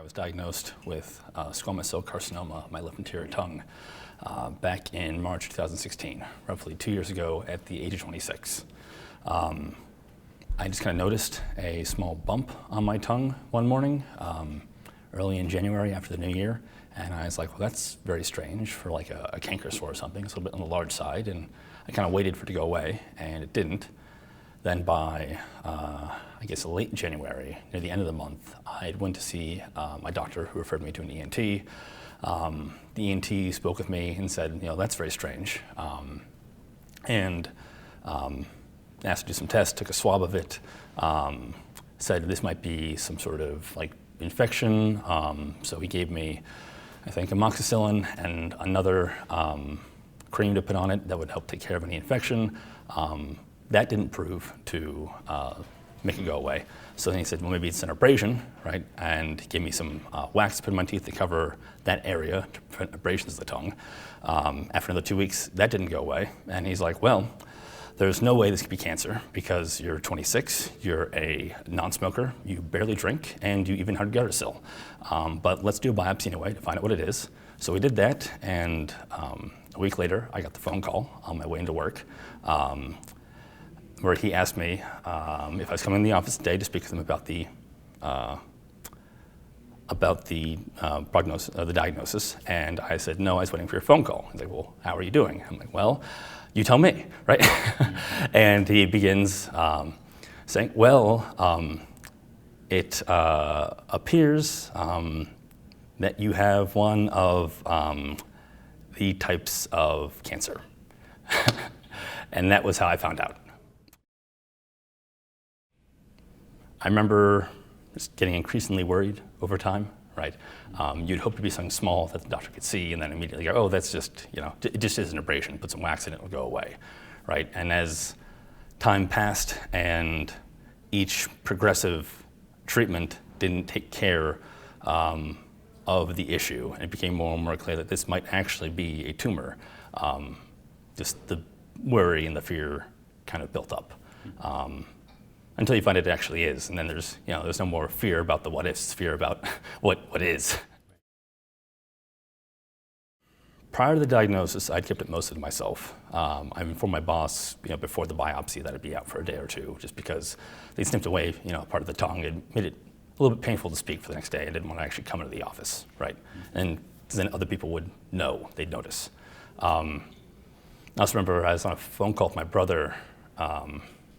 was diagnosed with squamous cell carcinoma of my left anterior tongue back in March 2016, roughly 2 years ago at the age of 26. I just kind of noticed a small bump on my tongue one morning, early in January after the new year, and I was like, well, that's very strange for like a canker sore or something. It's a little bit on the large side, and I kind of waited for it to go away, and it didn't. Then by, I guess, late January, near the end of the month, I went to see my doctor, who referred me to an ENT. The ENT spoke with me and said, that's very strange. And asked to do some tests, took a swab of it, said this might be some sort of like infection. So he gave me, I think, amoxicillin and another cream to put on it that would help take care of any infection. That didn't prove to make it go away. So then he said, well, maybe it's an abrasion, right? And he gave me some wax to put in my teeth to cover that area to prevent abrasions of the tongue. After another 2 weeks, that didn't go away. And he's like, well, there's no way this could be cancer because you're 26, you're a non-smoker, you barely drink, and you even had Gardasil. But let's do a biopsy anyway to find out what it is. So we did that, and a week later, I got the phone call on my way into work, where he asked me if I was coming in the office today to speak with him about the prognosis, the diagnosis, and I said, no, I was waiting for your phone call. He's like, well, how are you doing? I'm like, well, you tell me, right? And he begins saying, well, it appears that you have one of the types of cancer. And that was how I found out. I remember just getting increasingly worried over time, right? You'd hope to be something small that the doctor could see and then immediately go, oh, that's just, it just is an abrasion, put some wax in it, it'll go away, right? And as time passed and each progressive treatment didn't take care of the issue, and it became more and more clear that this might actually be a tumor, just the worry and the fear kind of built up. Until you find it actually is, and then there's no more fear about the what ifs, fear about what is. Prior to the diagnosis, I'd kept it mostly to myself. I informed my boss, before the biopsy that I'd be out for a day or two, just because they snipped away, part of the tongue. It made it a little bit painful to speak for the next day. I didn't want to actually come into the office, right? And then other people would know, they'd notice. I also remember I was on a phone call with my brother,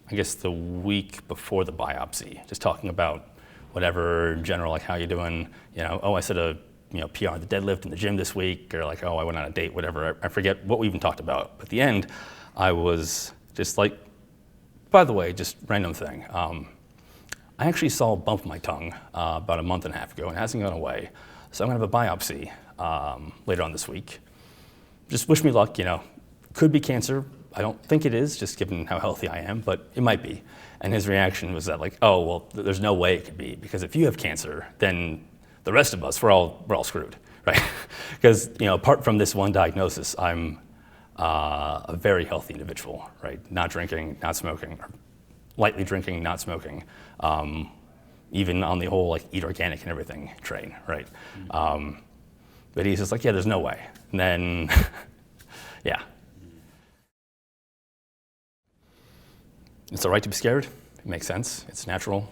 I guess the week before the biopsy, just talking about whatever in general, like how you doing, oh, I said a PR on the deadlift in the gym this week, or like, oh, I went on a date, whatever. I forget what we even talked about. But at the end, I was just like, by the way, just random thing. I actually saw a bump in my tongue about a month and a half ago, and it hasn't gone away. So I'm gonna have a biopsy later on this week. Just wish me luck, could be cancer. I don't think it is, just given how healthy I am, but it might be. And his reaction was that like, oh, well, there's no way it could be, because if you have cancer, then the rest of us, we're all screwed, right? Because, apart from this one diagnosis, I'm a very healthy individual, right? Not drinking, not smoking, or lightly drinking, not smoking, even on the whole like eat organic and everything train, right? But he's just like, yeah, there's no way. And then, yeah. It's all right to be scared. It makes sense. It's natural.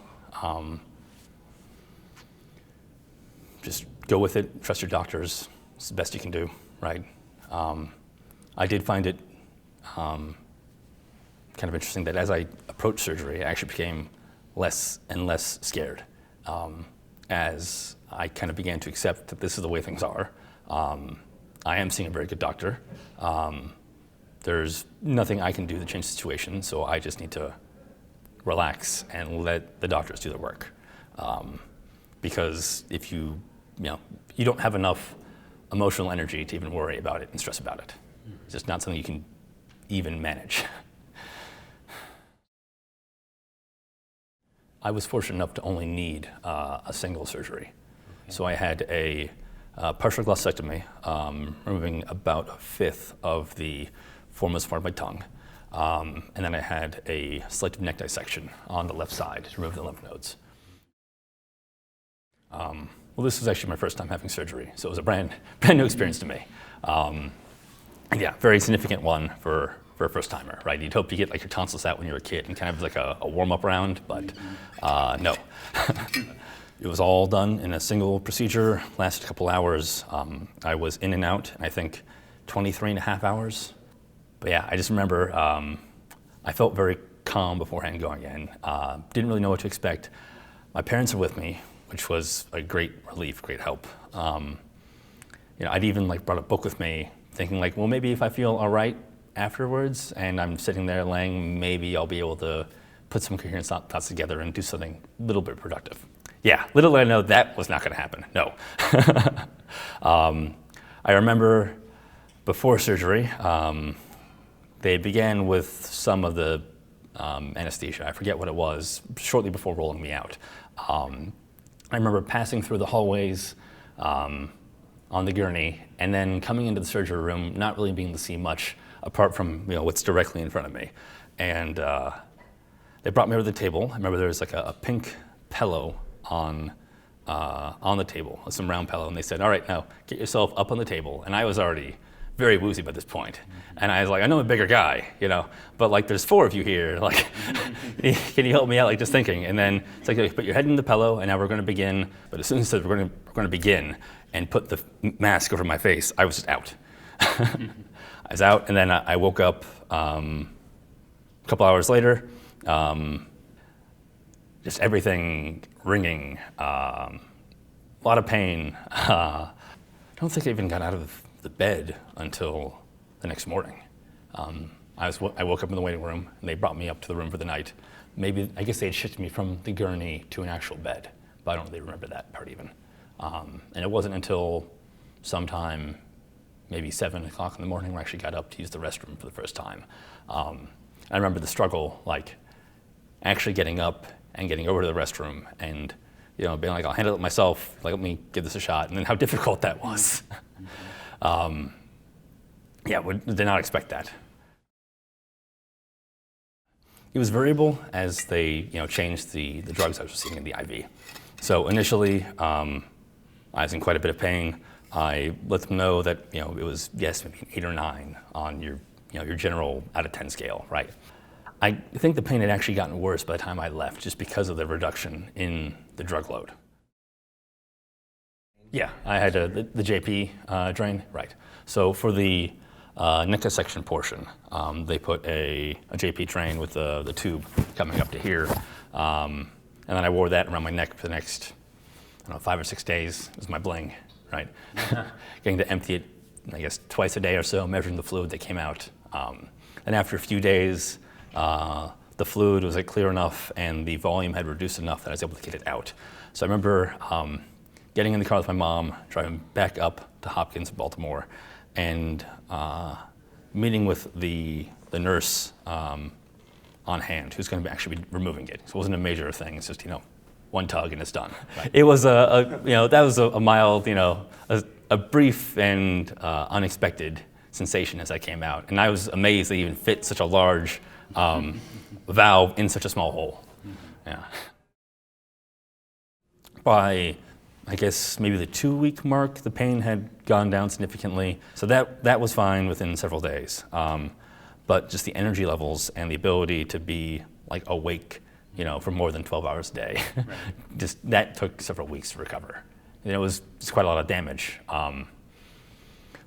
Just go with it. Trust your doctors. It's the best you can do, right? I did find it kind of interesting that as I approached surgery, I actually became less and less scared as I kind of began to accept that this is the way things are. I am seeing a very good doctor. There's nothing I can do to change the situation, so I just need to relax and let the doctors do their work. Because if you don't have enough emotional energy to even worry about it and stress about it. It's just not something you can even manage. I was fortunate enough to only need a single surgery. Okay. So I had a partial glossectomy, removing about a fifth of the foremost part of my tongue. And then I had a selective neck dissection on the left side to remove the lymph nodes. Well, this was actually my first time having surgery, so it was a brand new experience to me. Yeah, very significant one for a first timer, right? You'd hope you get like your tonsils out when you're a kid and kind of like a warm-up round, but no. It was all done in a single procedure, lasted a couple hours. I was in and out, I think 23 and a half hours. But yeah, I just remember I felt very calm beforehand going in. Didn't really know what to expect. My parents were with me, which was a great relief, great help. I'd even like brought a book with me, thinking like, well, maybe if I feel all right afterwards and I'm sitting there laying, maybe I'll be able to put some coherent thoughts together and do something a little bit productive. Yeah, little did I know that was not going to happen, no. I remember before surgery, they began with some of the anesthesia. I forget what it was, shortly before rolling me out. I remember passing through the hallways on the gurney and then coming into the surgery room, not really being able to see much apart from what's directly in front of me. And they brought me over to the table. I remember there was like a pink pillow on the table, some round pillow, and they said, all right, now get yourself up on the table. And I was already very woozy by this point. And I was like, I know I'm a bigger guy, but like there's 4 of you here, like, can you help me out, like just thinking. And then it's like, okay, put your head in the pillow and now we're gonna begin. But as soon as it said we're gonna begin and put the mask over my face, I was just out. I was out, and then I woke up a couple hours later, just everything ringing, a lot of pain. I don't think I even got out of the bed until the next morning. I woke up in the waiting room, and they brought me up to the room for the night. I guess they had shifted me from the gurney to an actual bed, but I don't really remember that part even. And it wasn't until sometime, maybe 7 o'clock in the morning, where I actually got up to use the restroom for the first time. I remember the struggle, like actually getting up and getting over to the restroom and being like, I'll handle it myself, like let me give this a shot, and then how difficult that was. Yeah, did not expect that. It was variable as they changed the drugs I was receiving in the IV. So initially, I was in quite a bit of pain. I let them know that it was, yes, maybe an 8 or 9 on your general out of 10 scale, right? I think the pain had actually gotten worse by the time I left, just because of the reduction in the drug load. Yeah, I had the JP drain, right. So for the neck dissection portion, they put a JP drain with the tube coming up to here. And then I wore that around my neck for the next, 5 or 6 days. It was my bling, right? Getting to empty it, I guess, twice a day or so, measuring the fluid that came out. And after a few days, the fluid was clear enough and the volume had reduced enough that I was able to get it out. So I remember getting in the car with my mom, driving back up to Hopkins in Baltimore, and meeting with the nurse on hand, who's going to actually be removing it. So it wasn't a major thing. It's just one tug and it's done. Right. It was that was a mild, a brief and unexpected sensation as I came out, and I was amazed they even fit such a large valve in such a small hole. Yeah. By, I guess, maybe the 2-week mark, the pain had gone down significantly. So that was fine within several days. But just the energy levels and the ability to be awake, for more than 12 hours a day, right. Just that took several weeks to recover. And it was just quite a lot of damage,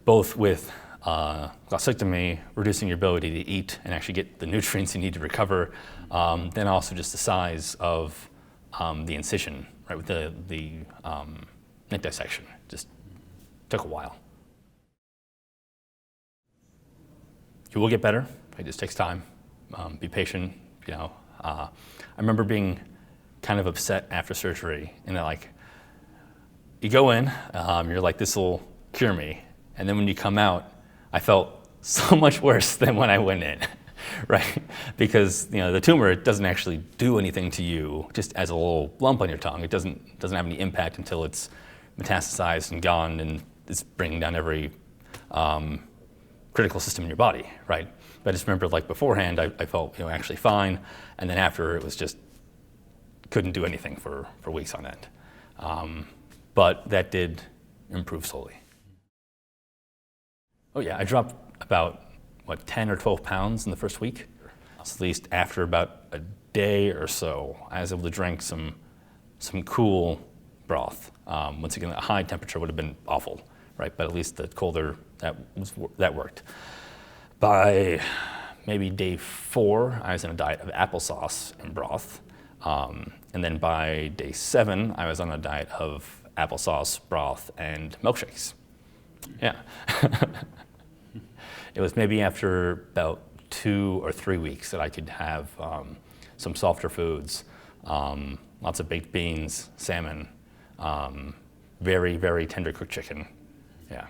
both with glossectomy, reducing your ability to eat and actually get the nutrients you need to recover, then also just the size of the incision, right, with the neck dissection. Just took a while. You will get better. It just takes time. Be patient. I remember being kind of upset after surgery, and you go in, you're like, this will cure me, and then when you come out, I felt so much worse than when I went in, right? Because the tumor, it doesn't actually do anything to you, just as a little lump on your tongue. It doesn't have any impact until it's metastasized and gone, and it's bringing down every critical system in your body, right? But I just remember beforehand, I felt actually fine, and then after it was just couldn't do anything for weeks on end. but that did improve slowly. Oh yeah, I dropped about, 10 or 12 pounds in the first week. So at least after about a day or so, I was able to drink some cool broth. Once again, a high temperature would have been awful, right? But at least the colder, that worked. By maybe day 4, I was in a diet of applesauce and broth. And then by day 7, I was on a diet of applesauce, broth, and milkshakes. Yeah. It was maybe after about 2 or 3 weeks that I could have some softer foods, lots of baked beans, salmon, very, very tender cooked chicken. Yeah.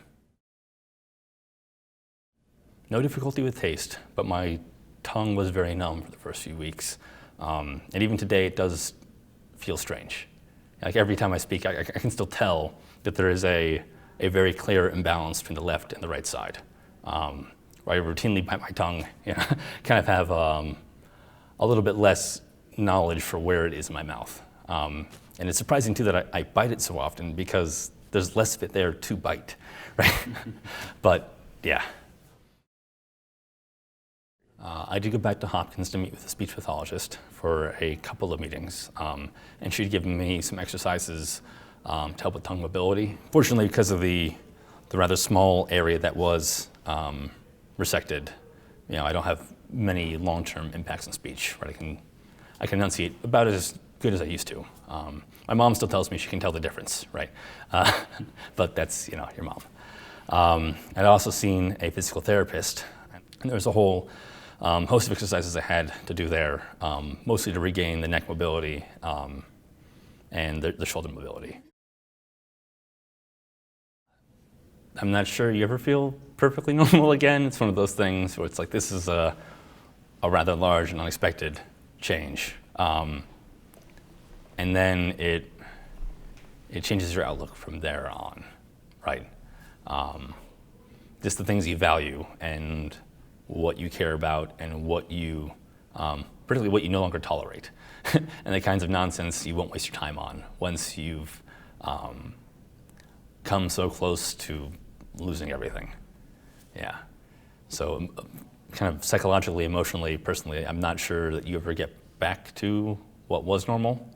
No difficulty with taste, but my tongue was very numb for the first few weeks. And even today, it does feel strange. Like every time I speak, I can still tell that there is a very clear imbalance between the left and the right side. Where I routinely bite my tongue, kind of have a little bit less knowledge for where it is in my mouth. And it's surprising too that I bite it so often because there's less of it there to bite, right? But yeah. I did go back to Hopkins to meet with a speech pathologist for a couple of meetings, and she'd given me some exercises to help with tongue mobility. Fortunately, because of the rather small area that was resected, I don't have many long-term impacts on speech. Right? I can enunciate about as good as I used to. My mom still tells me she can tell the difference, right? But that's your mom. I'd also seen a physical therapist, and there was a whole host of exercises I had to do there, mostly to regain the neck mobility and the shoulder mobility. I'm not sure you ever feel perfectly normal again. It's one of those things where it's like this is a rather large and unexpected change. And then it changes your outlook from there on, right? Just the things you value and what you care about and what you, particularly what you no longer tolerate, and the kinds of nonsense you won't waste your time on once you've come so close to losing everything. Yeah. So kind of psychologically, emotionally, personally, I'm not sure that you ever get back to what was normal,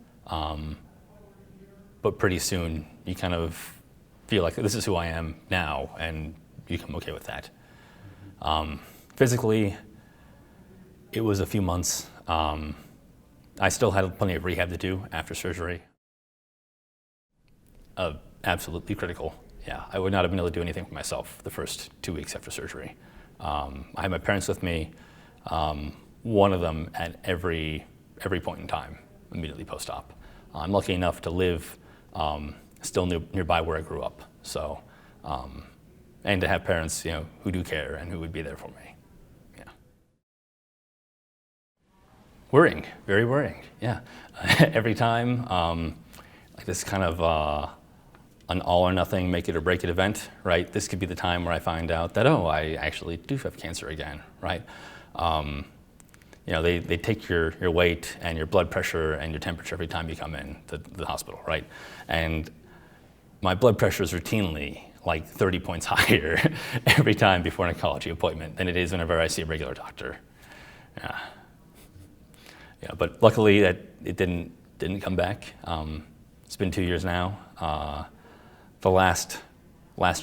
but pretty soon you kind of feel like this is who I am now, and you become okay with that. Physically, it was a few months. I still had plenty of rehab to do after surgery. Absolutely critical. Yeah, I would not have been able to do anything for myself the first 2 weeks after surgery. I had my parents with me, one of them at every point in time, immediately post-op. I'm lucky enough to live still nearby where I grew up, so, and to have parents, who do care and who would be there for me. Yeah. Worrying, very worrying, yeah. Every time, like this kind of an all or nothing, make it or break it event, right? This could be the time where I find out that, oh, I actually do have cancer again, right? They take your weight and your blood pressure and your temperature every time you come in to the hospital, right? And my blood pressure is routinely like 30 points higher every time before an oncology appointment than it is whenever I see a regular doctor. Yeah. Yeah, but luckily that it didn't come back. It's been 2 years now. The last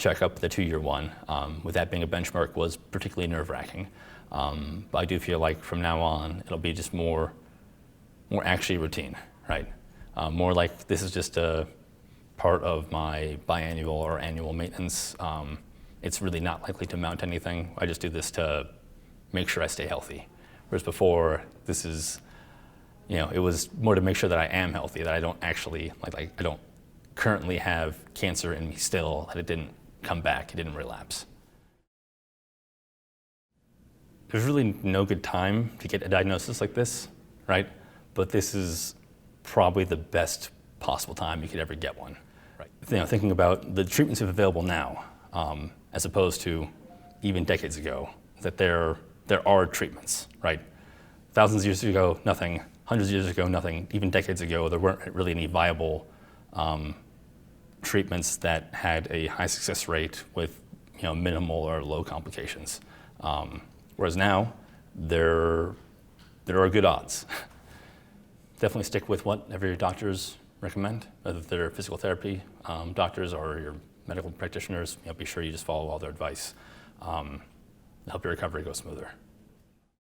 checkup, the 2-year one, with that being a benchmark, was particularly nerve-wracking. But I do feel like from now on, it'll be just more actually routine, right? More like this is just a part of my biannual or annual maintenance. It's really not likely to amount to anything. I just do this to make sure I stay healthy. Whereas before, this is, it was more to make sure that I am healthy, that I don't actually, I don't currently have cancer in me still, that it didn't come back, it didn't relapse. There's really no good time to get a diagnosis like this, right? But this is probably the best possible time you could ever get one. Right. Thinking about the treatments available now, as opposed to even decades ago, that there are treatments, right? Thousands of years ago, nothing. Hundreds of years ago, nothing. Even decades ago, there weren't really any viable treatments that had a high success rate with minimal or low complications. Whereas now, there are good odds. Definitely stick with whatever your doctors recommend, whether they're physical therapy doctors or your medical practitioners. Be sure you just follow all their advice to help your recovery go smoother.